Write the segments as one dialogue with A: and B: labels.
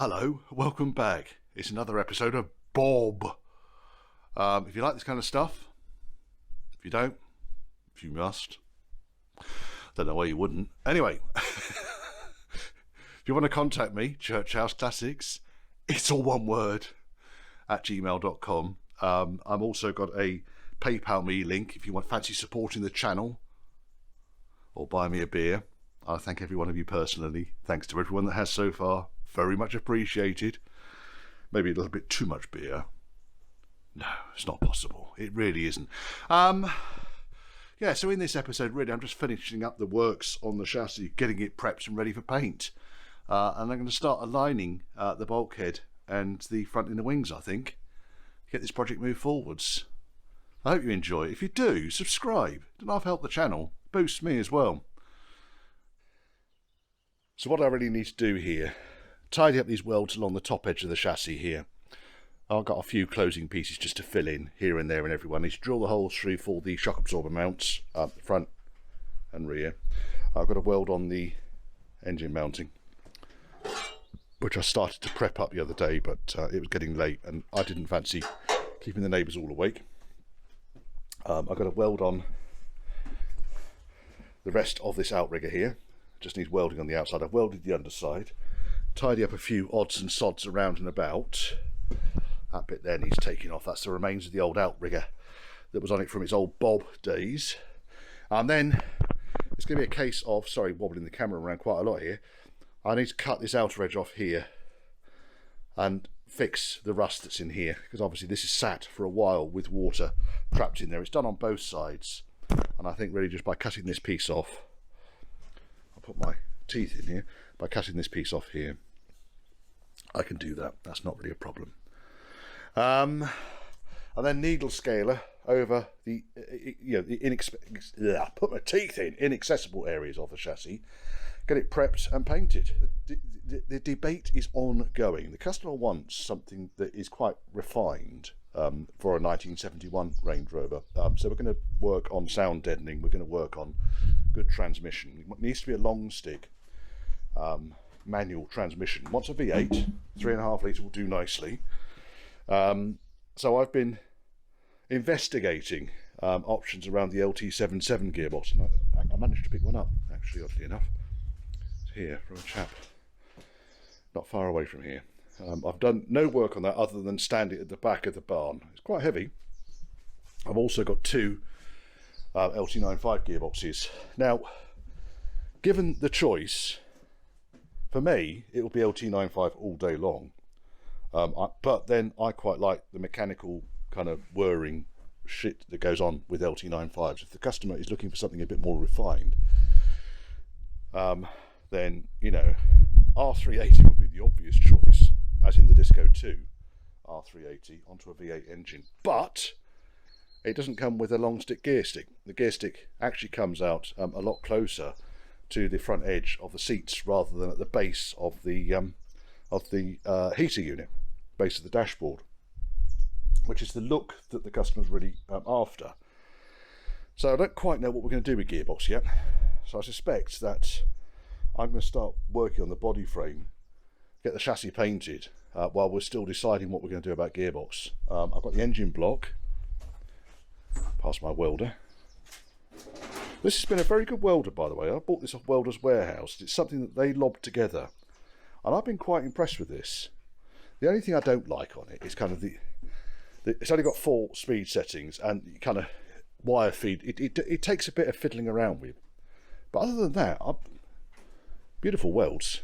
A: Hello, welcome back. It's another episode of Bob. If you like this kind of stuff, if you don't, if you must, don't know why you wouldn't. Anyway, if you want to contact me, Church House Classics, it's all one word, at gmail.com. I've also got a PayPal me link if you want fancy supporting the channel or buy me a beer. I thank every one of you personally. Thanks to everyone that has so far. Very much appreciated. Maybe a little bit too much beer. No, it's not possible. It really isn't. Yeah, so in this episode, really, I'm just finishing up the works on the chassis, getting it prepped and ready for paint. And I'm going to start aligning the bulkhead and the front inner wings, I think. Get this project moved forwards. I hope you enjoy it. If you do, subscribe. Don't I've helped the channel. Boosts me as well. So what I really need to do here, tidy up these welds along the top edge of the chassis here. I've got a few closing pieces just to fill in here and there and everywhere. I need to drill the holes through for the shock absorber mounts, front and rear. I've got to weld on the engine mounting, which I started to prep up the other day, but it was getting late and I didn't fancy keeping the neighbours all awake. I've got to weld on the rest of this outrigger here. Just needs welding on the outside. I've welded the underside. Tidy up a few odds and sods around and about. That bit there needs taking off. That's the remains of the old outrigger that was on it from its old Bob days. And then it's going to be a case of, sorry, wobbling the camera around quite a lot here. I need to cut this outer edge off here and fix the rust that's in here, because obviously this is sat for a while with water trapped in there. It's done on both sides, and I think really just by cutting this piece off, I'll put my teeth in here, by cutting this piece off here, I can do that. That's not really a problem. And then needle scaler over the put my teeth in inaccessible areas of the chassis, get it prepped and painted. The debate is ongoing. The customer wants something that is quite refined for a 1971 Range Rover. So we're going to work on sound deadening. We're going to work on good transmission. It needs to be a long stick manual transmission. Once a V8, 3.5 litre will do nicely. So I've been investigating options around the LT77 gearbox, and I managed to pick one up, actually, oddly enough. It's here from a chap not far away from here. I've done no work on that other than stand it at the back of the barn. It's quite heavy. I've also got two LT95 gearboxes. Now, given the choice, for me, it will be LT95 all day long. But then I quite like the mechanical kind of whirring shit that goes on with LT95s. If the customer is looking for something a bit more refined, then, you know, R380 would be the obvious choice, as in the Disco 2 R380 onto a V8 engine. But it doesn't come with a long stick gear stick. The gear stick actually comes out a lot closer to the front edge of the seats rather than at the base of the heater unit, base of the dashboard, which is the look that the customer's really after. So I don't quite know what we're going to do with gearbox yet. So I suspect that I'm going to start working on the body frame, get the chassis painted, while we're still deciding what we're going to do about gearbox. I've got the engine block, past my welder. This has been a very good welder, by the way. I bought this off Welder's Warehouse. It's something that they lobbed together, and I've been quite impressed with this. The only thing I don't like on it is kind of it's only got 4 speed settings, and kind of wire feed. It takes a bit of fiddling around with, but other than that, beautiful welds.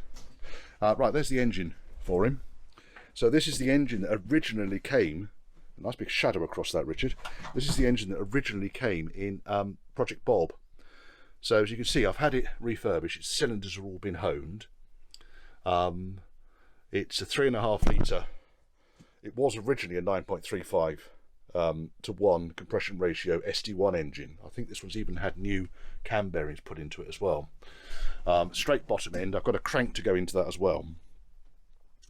A: Right, there's the engine for him. So this is the engine that originally came. A nice big shadow across that, Richard. This is the engine that originally came in Project Bob. So as you can see, I've had it refurbished. Its cylinders have all been honed. It's a 3.5 litre. It was originally a 9.35 to 1 compression ratio SD1 engine. I think this one's even had new cam bearings put into it as well. Straight bottom end. I've got a crank to go into that as well,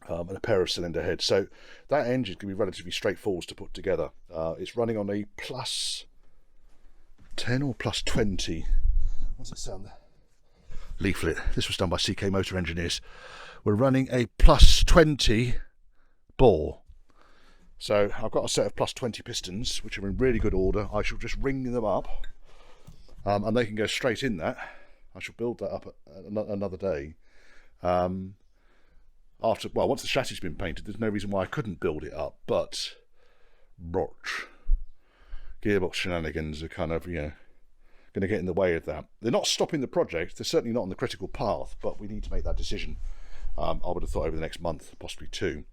A: and a pair of cylinder heads. So that engine can be relatively straightforward to put together. It's running on a plus 10 or plus 20. What's it sound there? Leaflet. This was done by CK Motor Engineers. We're running a plus +20 bore. So I've got a set of +20 pistons, which are in really good order. I shall just ring them up, and they can go straight in that. I shall build that up another day. Once the chassis has been painted, there's no reason why I couldn't build it up, but gearbox shenanigans are kind of, going to get in the way of that. They're not stopping the project, they're certainly not on the critical path, but we need to make that decision. I would have thought over the next month, possibly 2.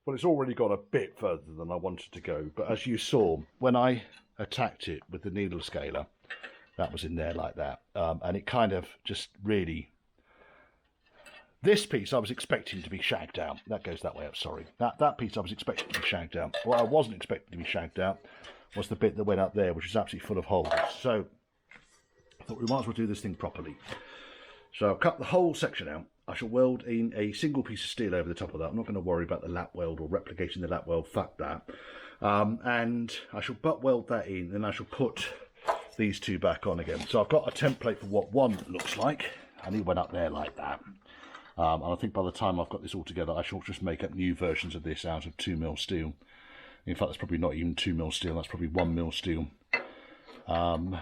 A: It's already got a bit further than I wanted to go, but as you saw, when I attacked it with the needle scaler, that was in there like that, and it kind of just really... This piece I was expecting to be shagged out. That goes that way up, sorry. That piece I was expecting to be shagged out. What I wasn't expecting to be shagged out was the bit that went up there, which is absolutely full of holes. So I thought we might as well do this thing properly. So I'll cut the whole section out. I shall weld in a single piece of steel over the top of that. I'm not going to worry about the lap weld or replicating the lap weld, fuck that. And I shall butt weld that in, and I shall put these 2 back on again. So I've got a template for what one looks like, and it went up there like that. And I think by the time I've got this all together, I shall just make up new versions of this out of 2mm steel. In fact, that's probably not even 2mm steel, that's probably 1mm steel. And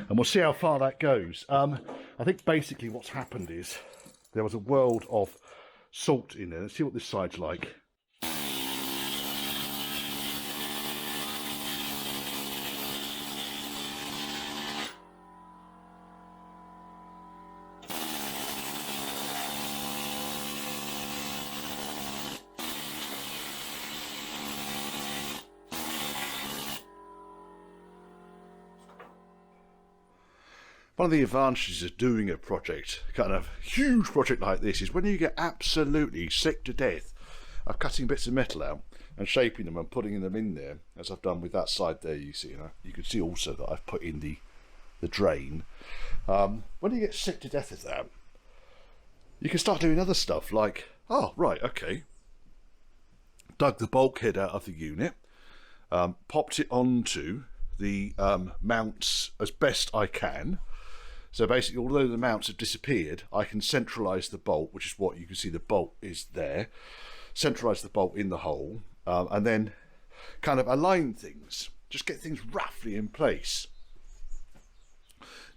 A: we'll see how far that goes. I think basically what's happened is there was a world of salt in there. Let's see what this side's like. One of the advantages of doing a project, kind of huge project like this, is when you get absolutely sick to death of cutting bits of metal out and shaping them and putting them in there, as I've done with that side there. You see, you can see also that I've put in the drain. When you get sick to death of that, you can start doing other stuff like, oh right, okay, dug the bulkhead out of the unit, popped it onto the mounts as best I can. So basically, although the mounts have disappeared, I can centralise the bolt, which is what you can see, the bolt is there. Centralise the bolt in the hole, and then kind of align things, just get things roughly in place.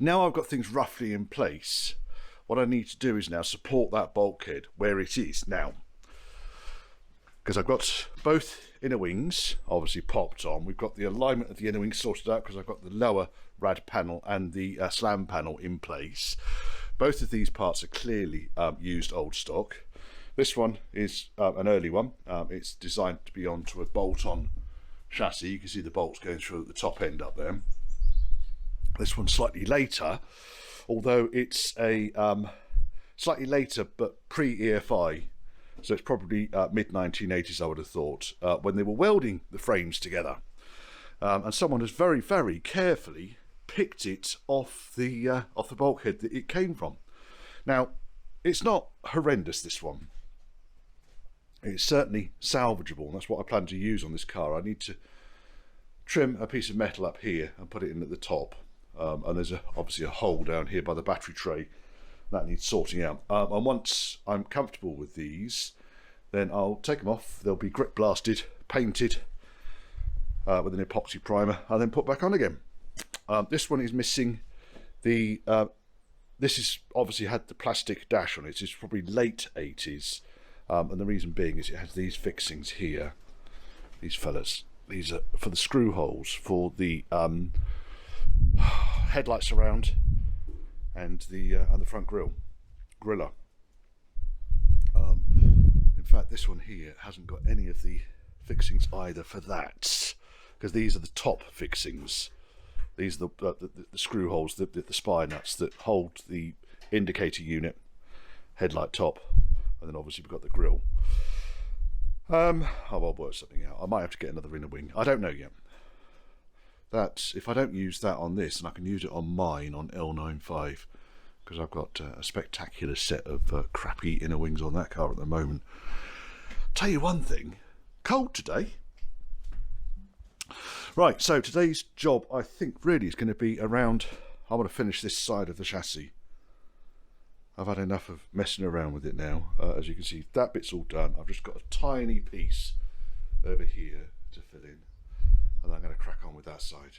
A: Now I've got things roughly in place, what I need to do is now support that bulkhead where it is now. Because I've got both inner wings obviously popped on. We've got the alignment of the inner wings sorted out because I've got the lower rad panel and the slam panel in place. Both of these parts are clearly used old stock. This one is an early one. It's designed to be onto a bolt-on chassis. You can see the bolts going through at the top end up there. This one's slightly later, although it's a slightly later but pre-EFI. So it's probably mid-1980s, I would have thought, when they were welding the frames together. And someone has very, very carefully picked it off the bulkhead that it came from. Now, it's not horrendous, this one. It's certainly salvageable, and that's what I plan to use on this car. I need to trim a piece of metal up here and put it in at the top. And there's obviously a hole down here by the battery tray. That needs sorting out. And once I'm comfortable with these, then I'll take them off. They'll be grit blasted, painted with an epoxy primer, and then put back on again. This one is missing the... this is obviously had the plastic dash on it. It's probably late 80s. And the reason being is it has these fixings here. These fellas. These are for the screw holes, for the headlights around, and the front griller. In fact, this one here hasn't got any of the fixings either for that, because these are the top fixings. These are the screw holes, the spire nuts that hold the indicator unit, headlight top, and then obviously we've got the grille. I'll work something out. I might have to get another inner wing. I don't know yet. That's if I don't use that on this, and I can use it on mine on L95, because I've got a spectacular set of crappy inner wings on that car at the moment. Tell you one thing, cold today. Right, so today's job I think really is going to be around, I want to finish this side of the chassis. I've had enough of messing around with it now. As you can see, that bit's all done. I've just got a tiny piece over here to fill in, and I'm going to crack on with that side.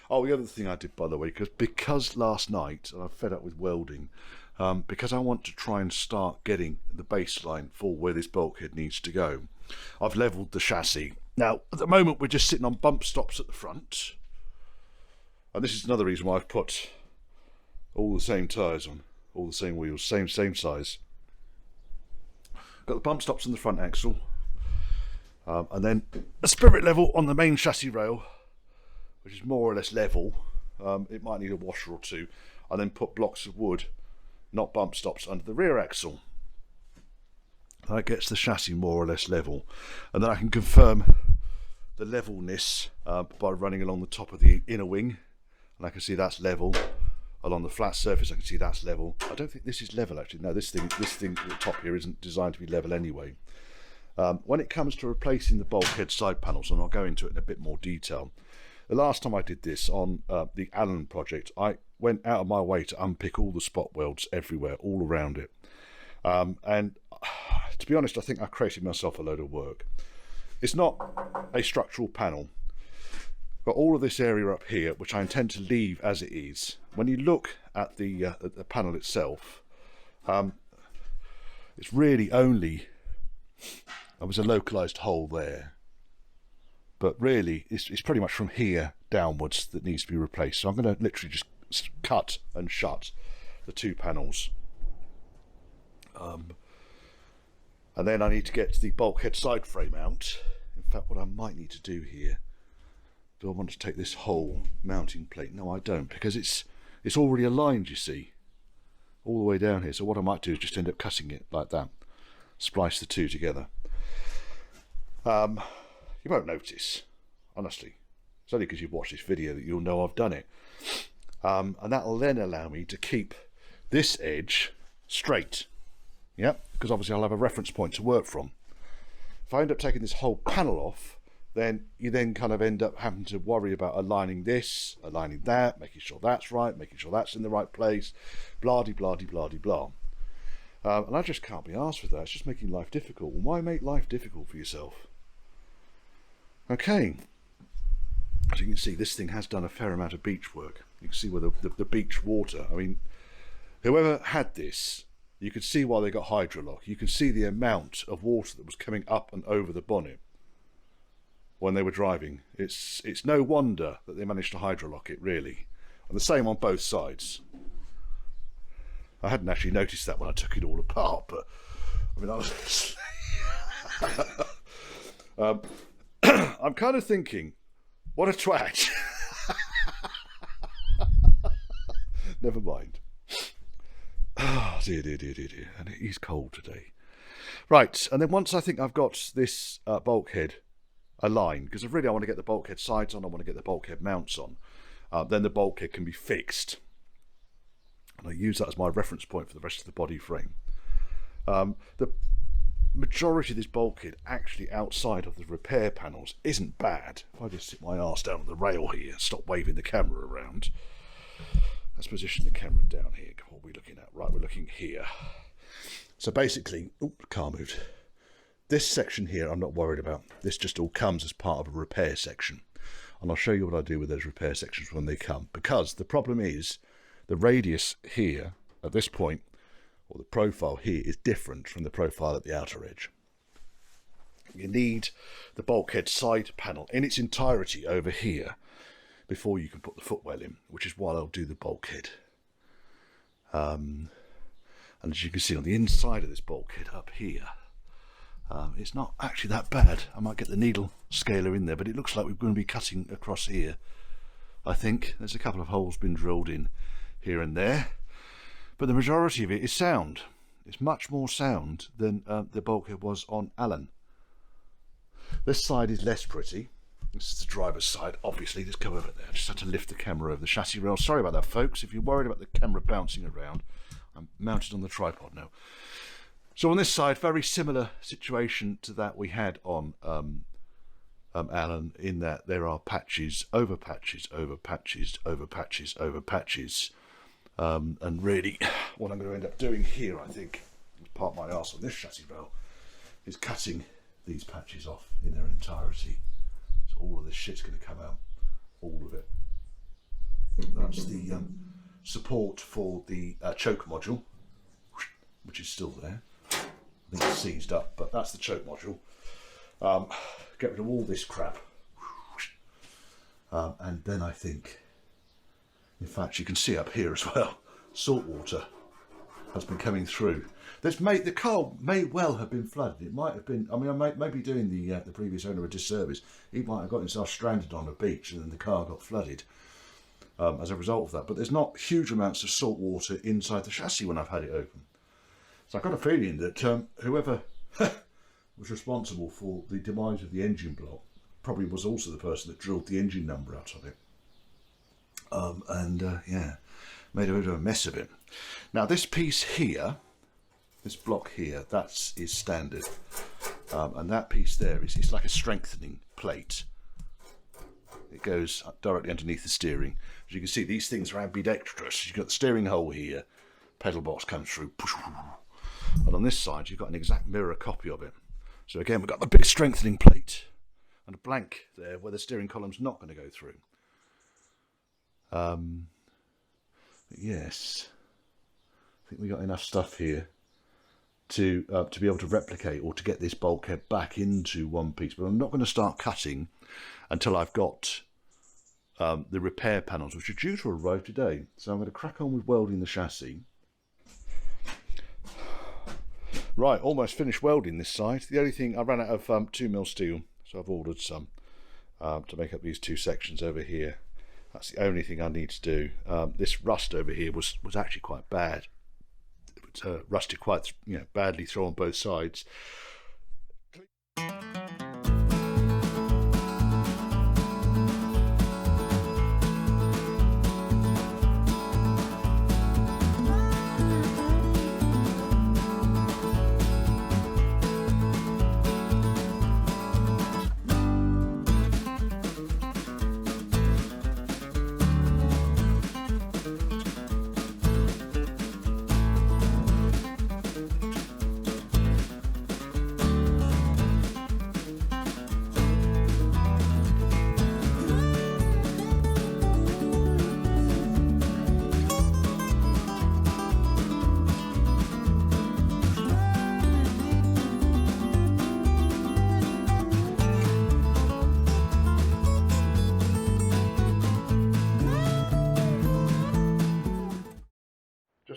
A: Oh, the other thing I did, by the way, because last night, and I'm fed up with welding, because I want to try and start getting the baseline for where this bulkhead needs to go, I've levelled the chassis. Now, at the moment, we're just sitting on bump stops at the front, and this is another reason why I've put all the same tyres on. All the same wheels, same size. Got the bump stops on the front axle, and then a spirit level on the main chassis rail, which is more or less level. It might need a washer or two, and then put blocks of wood, not bump stops, under the rear axle. That gets the chassis more or less level, and then I can confirm the levelness by running along the top of the inner wing, and I can see that's level. Along the flat surface I can see that's level. I don't think this is level actually. No, this thing at the top here isn't designed to be level anyway. When it comes to replacing the bulkhead side panels, and I'll go into it in a bit more detail, the last time I did this on the Allen project, I went out of my way to unpick all the spot welds everywhere, all around it. And to be honest, I think I created myself a load of work. It's not a structural panel. Got all of this area up here, which I intend to leave as it is. When you look at the panel itself, it's really only, there was a localized hole there, but really it's pretty much from here downwards that needs to be replaced. So I'm going to literally just cut and shut the two panels, and then I need to get the bulkhead side frame out. In fact, what I might need to do here, do I want to take this whole mounting plate? No, I don't, because it's already aligned, you see, all the way down here. So what I might do is just end up cutting it like that, splice the two together. You won't notice, honestly. It's only because you've watched this video that you'll know I've done it. And that'll then allow me to keep this edge straight. Yeah, because obviously I'll have a reference point to work from. If I end up taking this whole panel off, then you then kind of end up having to worry about aligning this, aligning that, making sure that's right, making sure that's in the right place, blah-de-blah-de-blah-de-blah. And I just can't be arsed with that. It's just making life difficult. Why make life difficult for yourself? Okay. As you can see, this thing has done a fair amount of beach work. You can see where the beach water, I mean, whoever had this, you could see why they got hydrolock. You can see the amount of water that was coming up and over the bonnet when they were driving. It's no wonder that they managed to hydrolock it, really. And the same on both sides. I hadn't actually noticed that when I took it all apart, but I mean, I was I'm kind of thinking, what a twat. Never mind. Oh, dear. And it is cold today. Right, and then once I think I've got this bulkhead aligned, because really I want to get the bulkhead sides on, I want to get the bulkhead mounts on, then the bulkhead can be fixed. And I use that as my reference point for the rest of the body frame. The majority of this bulkhead actually outside of the repair panels isn't bad. If I just sit my arse down on the rail here, stop waving the camera around. Let's position the camera down here. What are we looking at? Right, we're looking here. So basically, the car moved. This section here I'm not worried about. This just all comes as part of a repair section. And I'll show you what I do with those repair sections when they come. Because the problem is, the radius here, at this point, or the profile here, is different from the profile at the outer edge. You need the bulkhead side panel in its entirety over here before you can put the footwell in, which is why I'll do the bulkhead. And as you can see on the inside of this bulkhead up here, it's not actually that bad. I might get the needle scaler in there, but it looks like we're going to be cutting across here. I think there's a couple of holes been drilled in here and there, but the majority of it is sound. It's much more sound than the bulkhead was on Allen. This side is less pretty. This is the driver's side, obviously. Just come over there. I just had to lift the camera over the chassis rail. Sorry about that, folks. If you're worried about the camera bouncing around, I'm mounted on the tripod now. So on this side, very similar situation to that we had on Alan, in that there are patches, over patches, over patches, over patches, over patches. And really, what I'm going to end up doing here, I think, part my arse on this chassis rail, is cutting these patches off in their entirety. So all of this shit's going to come out, all of it. That's the support for the choke module, which is still there. I think it's seized up, but that's the choke module. Get rid of all this crap, and then I think, in fact, you can see up here as well, salt water has been coming through. The car may well have been flooded. It might have been. I mean, I may be doing the previous owner a disservice. He might have got himself stranded on a beach, and then the car got flooded as a result of that. But there's not huge amounts of salt water inside the chassis when I've had it open. So I've got a feeling that whoever was responsible for the demise of the engine block probably was also the person that drilled the engine number out of it. Yeah, made a bit of a mess of it. Now this piece here, this block here, is standard, and that piece there is, it's like a strengthening plate. It goes directly underneath the steering. As you can see, these things are ambidextrous. You've got the steering hole here, pedal box comes through, and on this side you've got an exact mirror copy of it. So again, we've got the big strengthening plate and a blank there where the steering column's not going to go through. Yes, I think we got enough stuff here to be able to replicate, or to get this bulkhead back into one piece. But I'm not going to start cutting until I've got the repair panels, which are due to arrive today. So I'm going to crack on with welding the chassis. Right, almost finished welding this side. The only thing, I ran out of 2mm steel, so I've ordered some to make up these two sections over here. That's the only thing I need to do. This rust over here was actually quite bad. It was rusted quite badly through on both sides.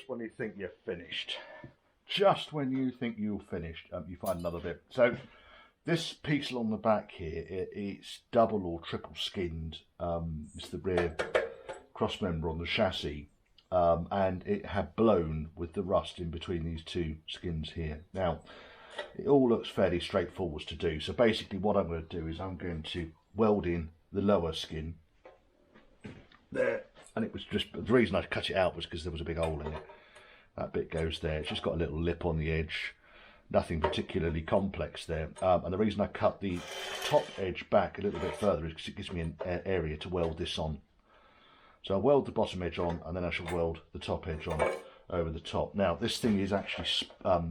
A: When you think you're finished, just when you think you're finished, you find another bit. So this piece along the back here, it's double or triple skinned. It's the rear cross member on the chassis, and it had blown with the rust in between these two skins here. Now it all looks fairly straightforward to do. So basically what I'm going to do is I'm going to weld in the lower skin there. And it was just, the reason I cut it out was because there was a big hole in it. That bit goes there. It's just got a little lip on the edge. Nothing particularly complex there. And the reason I cut the top edge back a little bit further is because it gives me an area to weld this on. So I'll weld the bottom edge on, and then I shall weld the top edge on over the top. Now this thing is actually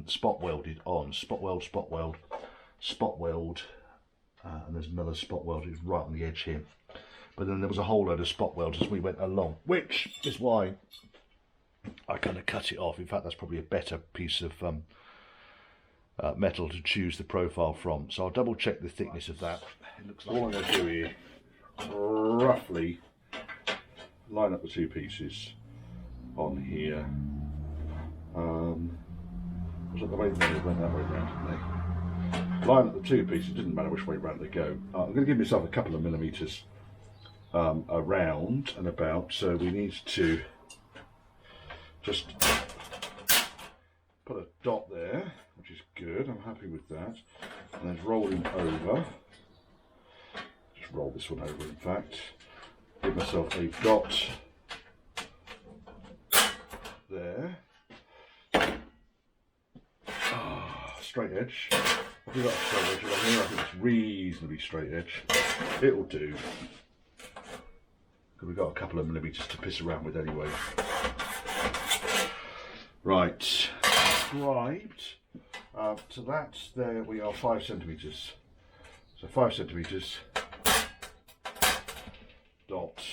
A: spot welded on. Spot weld, spot weld, spot weld. And there's another spot weld. It's right on the edge here. But then there was a whole load of spot welds as we went along, which is why I kind of cut it off. In fact, that's probably a better piece of metal to choose the profile from. So I'll double check the thickness of that. It looks like all I'm going to do here, roughly line up the two pieces on here. Was that the way they went that way round, didn't they? Line up the two pieces, it didn't matter which way round they go. I'm going to give myself a couple of millimetres around and about, so we need to just put a dot there, which is good. I'm happy with that, and then rolling over roll this one over, in fact. Give myself a dot there. Straight edge. I do like a straight edge along here. I think it's reasonably straight edge. It will do. Because we've got a couple of millimetres to piss around with anyway. Right, scribed. So that's there. We are 5 centimetres. So 5 centimetres. Dot.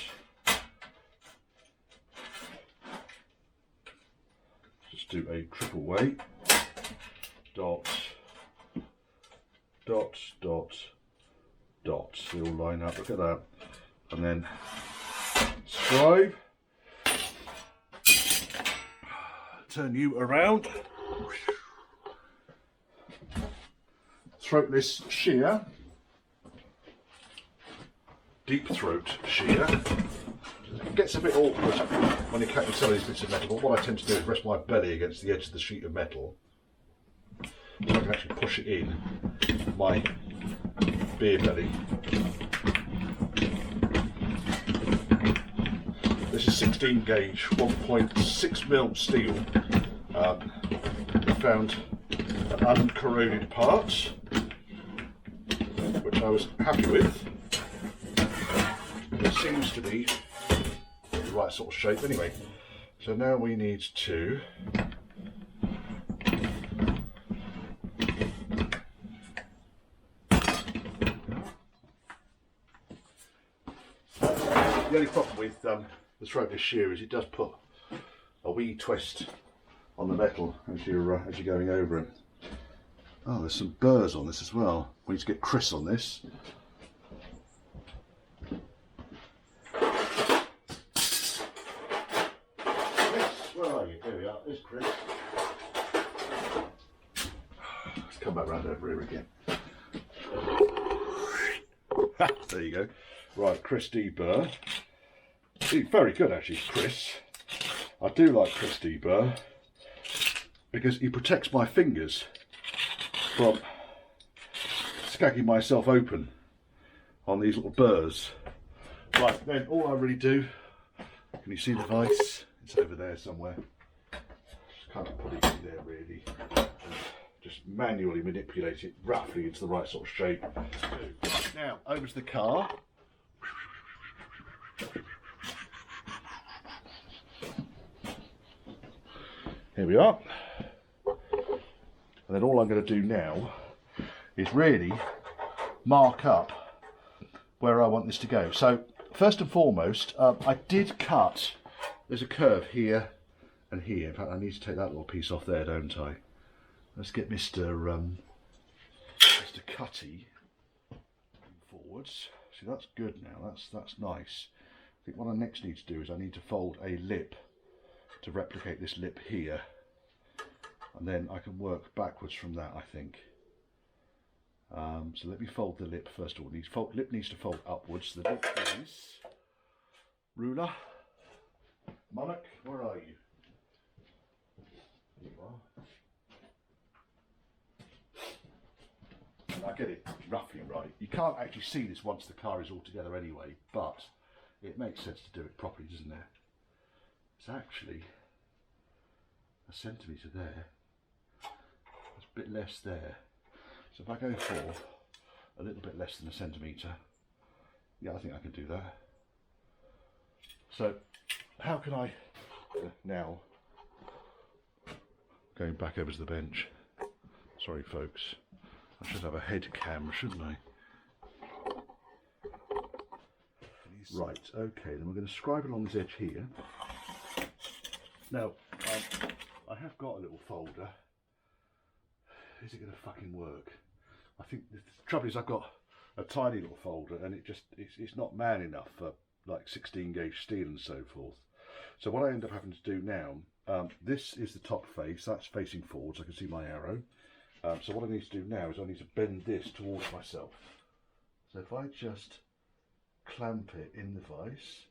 A: Just do a triple weight. Dot. Dot. Dot. Dot. They all line up. Look at that. And then scribe. Turn you around. Throatless shear. Deep throat shear. It gets a bit awkward when you're cutting some of these bits of metal, but what I tend to do is rest my belly against the edge of the sheet of metal so I can actually push it in my beer belly. This is 16 gauge, 1.6mm steel. I found an uncorroded part, which I was happy with. It seems to be the right sort of shape anyway. So now we need to the only problem with the throatless shear is it does put a wee twist on the metal as you're going over it. Oh, there's some burrs on this as well. We need to get Chris on this. Where are you? Here we are. There's Chris. Let's come back round over here again. There you go. Right, Chris D. Burr. He's very good actually, Chris. I do like Chris D. Burr because he protects my fingers from scagging myself open on these little burrs. Right, then all I really do, can you see the vise? It's over there somewhere. Just kind of put it in there really. And just manually manipulate it roughly into the right sort of shape. Now, over to the car. Here we are. And then all I'm going to do now is really mark up where I want this to go. So first and foremost, I did cut, there's a curve here and here. In fact, I need to take that little piece off there, don't I? Let's get Mr. Cutty forwards. See, that's good now, that's nice. I think what I next need to do is I need to fold a lip to replicate this lip here, and then I can work backwards from that, I think. So let me fold the lip first of all. Lip needs to fold upwards. The lip is ruler. Monarch, where are you? Here you are. And I get it roughly right. You can't actually see this once the car is all together anyway, but it makes sense to do it properly, doesn't it? It's actually a centimetre there. There's a bit less there. So if I go for a little bit less than a centimetre, yeah, I think I can do that. So how can I now, going back over to the bench, sorry folks, I should have a head cam, shouldn't I? Right, okay, then we're going to scribe along this edge here. Now, I have got a little folder. Is it going to fucking work? I think the trouble is I've got a tiny little folder and it's not man enough for like 16 gauge steel and so forth. So what I end up having to do now, this is the top face, that's facing forwards, I can see my arrow. So what I need to do now is I need to bend this towards myself. So if I just clamp it in the vise,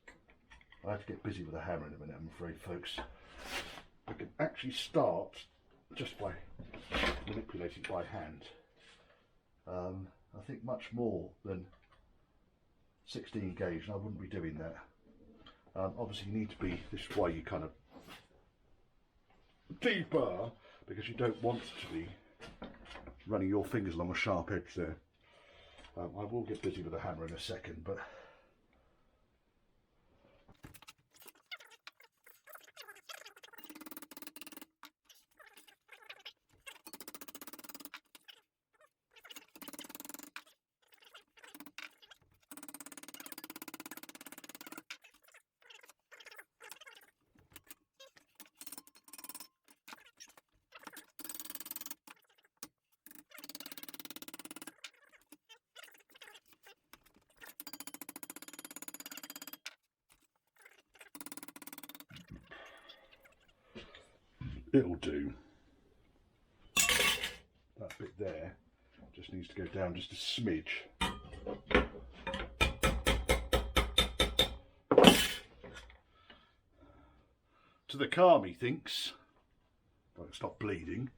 A: I have to get busy with a hammer in a minute, I'm afraid, folks. I can actually start just by manipulating by hand. I think much more than 16 gauge, and I wouldn't be doing that. Obviously you need to be, this is why you kind of deeper, because you don't want to be running your fingers along a sharp edge there. I will get busy with a hammer in a second, but it'll do. That bit there just needs to go down just a smidge. To the car, methinks. Don't stop bleeding.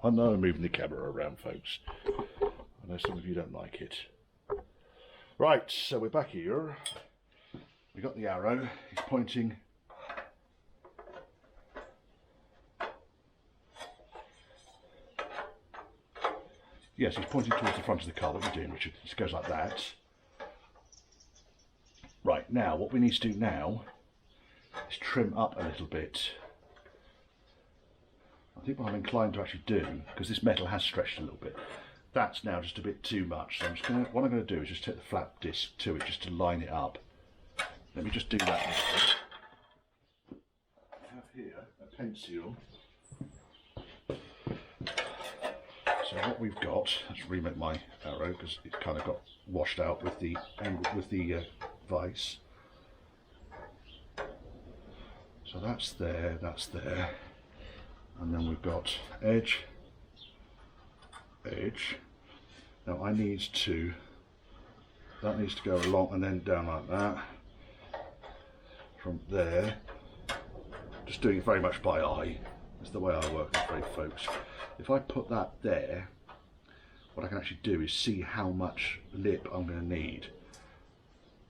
A: I know I'm moving the camera around, folks. I know some of you don't like it. Right, so we're back here. We got the arrow. He's pointing. Yes, he's pointing towards the front of the car. What are you doing, Richard? It goes like that. Right, now what we need to do now is trim up a little bit. I think what I'm inclined to actually do, because this metal has stretched a little bit, that's now just a bit too much. So what I'm going to do is just take the flat disc to it just to line it up. Let me just do that now. I have here a pencil. So what we've got, let's remake my arrow because it kind of got washed out with the vise. So that's there, and then we've got edge, edge. Now that needs to go along and then down like that. From there, just doing it very much by eye. That's the way I work, I'm afraid, folks. If I put that there, what I can actually do is see how much lip I'm going to need.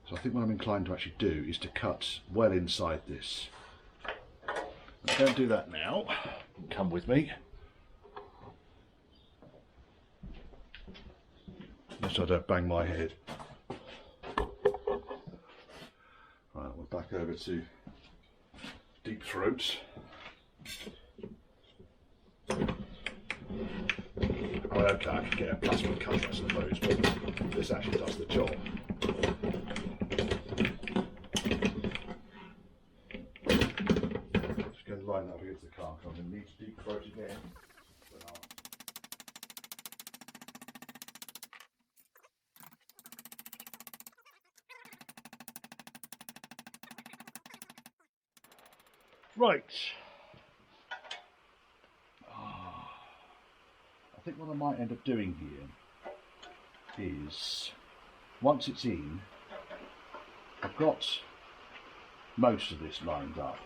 A: So I think what I'm inclined to actually do is to cut well inside this. Don't do that now. Come with me. So I don't bang my head. Right, we're back over to deep throats. Well, okay, I could get a plastic cutter, I suppose, but this actually does the job. Just going to line that up against the car, because I'm going to need to deep throat again. Right. I think what I might end up doing here is, once it's in, I've got most of this lined up.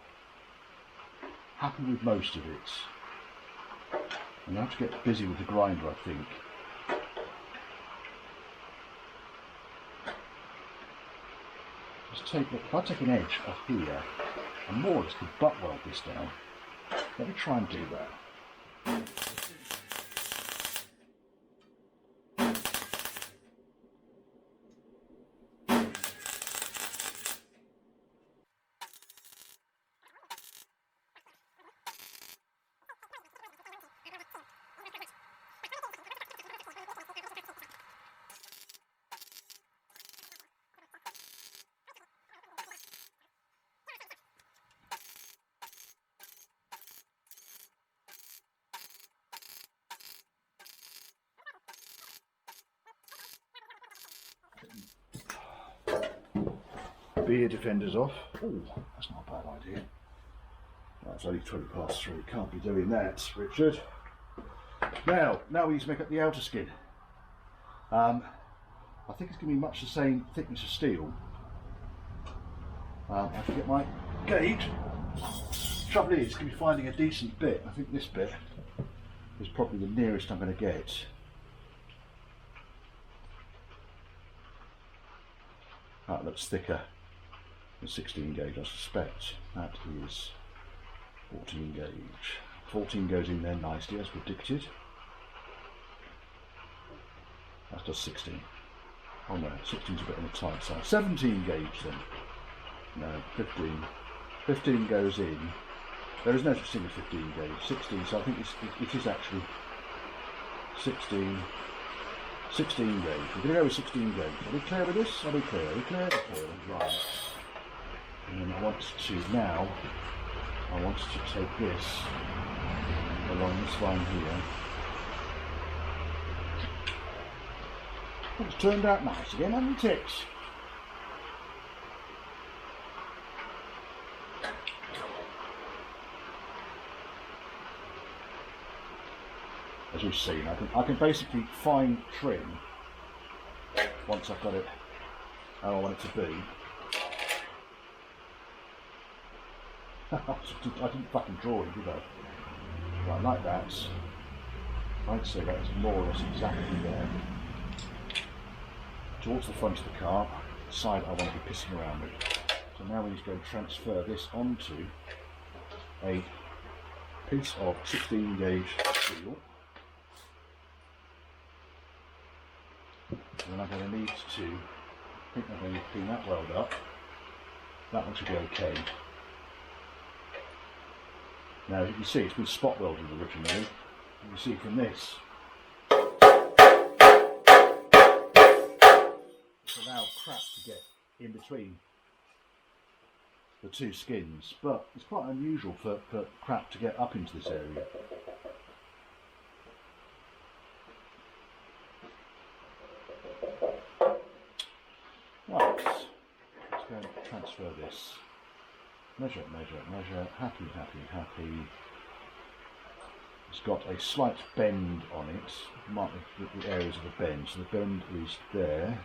A: Happy with most of it. And I have to get busy with the grinder, I think. Just take, if I take an edge off here, and more or less could butt weld this down. Let me try and do that. Beer defenders off. Oh, that's not a bad idea. That's only 20 past 3. Can't be doing that, Richard. Now we need to make up the outer skin. I think it's going to be much the same thickness of steel. I have to get my gauge. Trouble is, going to be finding a decent bit. I think this bit is probably the nearest I'm going to get. That looks thicker than 16 gauge, I suspect. That is 14 gauge. 14 goes in there nicely as predicted. That's just 16. Oh no, 16's a bit on the tight side. 17 gauge then. No, 15. 15 goes in. There is no such thing as 15 gauge. 16, so I think it is actually 16. 16 gauge. We're going to go with 16 gauge. Are we clear with this? Are we clear? Are we clear? Right. And then I want to take this along this line here. It's turned out nice again, hasn't it? As you've seen, I can basically fine trim once I've got it how I want it to be. I didn't fucking draw it, did I? Right, like that. I'd say that's more or less exactly there. Towards the front of the car, the side I want to be pissing around with. So now we need to go and transfer this onto a piece of 16 gauge steel. And then I'm going to need to, I think I'm going to clean that weld up. That one should be okay. Now as you can see, it's been spot welded originally. You can see from this, it's now crap to get in between the two skins, but it's quite unusual for crap to get up into this area. Right, let's go and transfer this. Measure, measure, measure, happy, happy, happy. It's got a slight bend on it, mark the areas of the bend. So the bend is there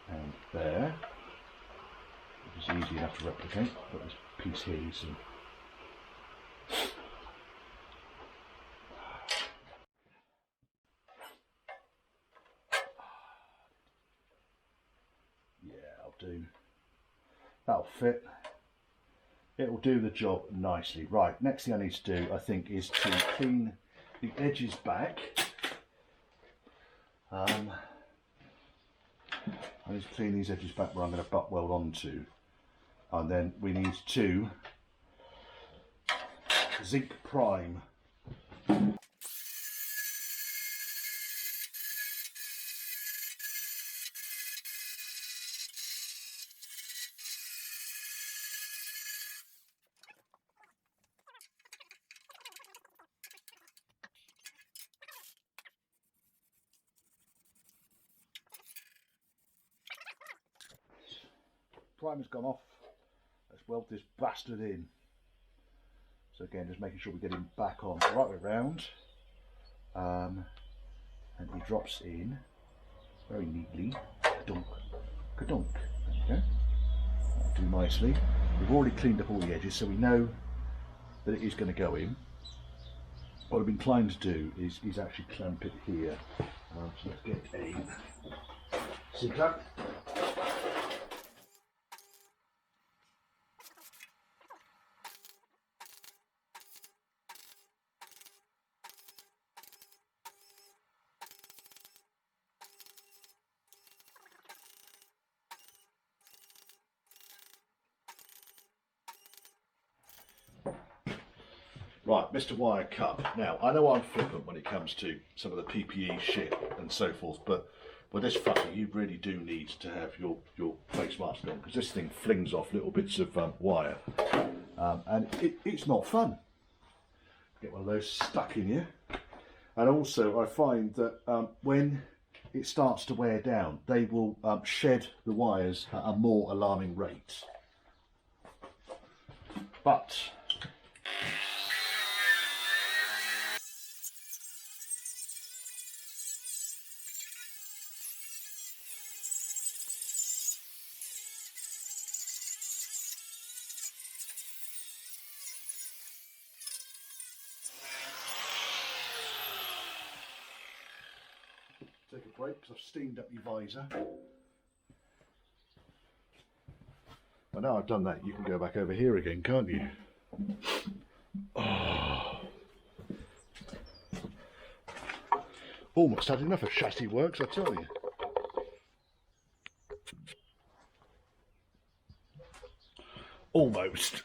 A: and there, which is easy enough to replicate. But this piece here is yeah, I'll do. That'll fit. It will do the job nicely. Right, next thing I need to do, I think, is to clean the edges back. I need to clean these edges back where I'm going to butt weld onto. And then we need to zinc prime. Primer's gone off. Let's weld this bastard in. So again, just making sure we get him back on the right way round. And he drops in very neatly. Ka-dunk, ka-dunk. There we go. That'll do nicely. We've already cleaned up all the edges, so we know that it is going to go in. What I'm inclined to do is actually clamp it here. So let's get a C-clamp. Right, Mr. Wire Cup. Now, I know I'm flippant when it comes to some of the PPE shit and so forth, but with this fucker, you really do need to have your face mask on, because this thing flings off little bits of wire, and it's not fun. Get one of those stuck in you. And also, I find that when it starts to wear down, they will shed the wires at a more alarming rate. But Take a break because I've steamed up your visor. Well, now I've done that, you can go back over here again, can't you? Oh. Almost had enough of chassis works, I tell you. Almost.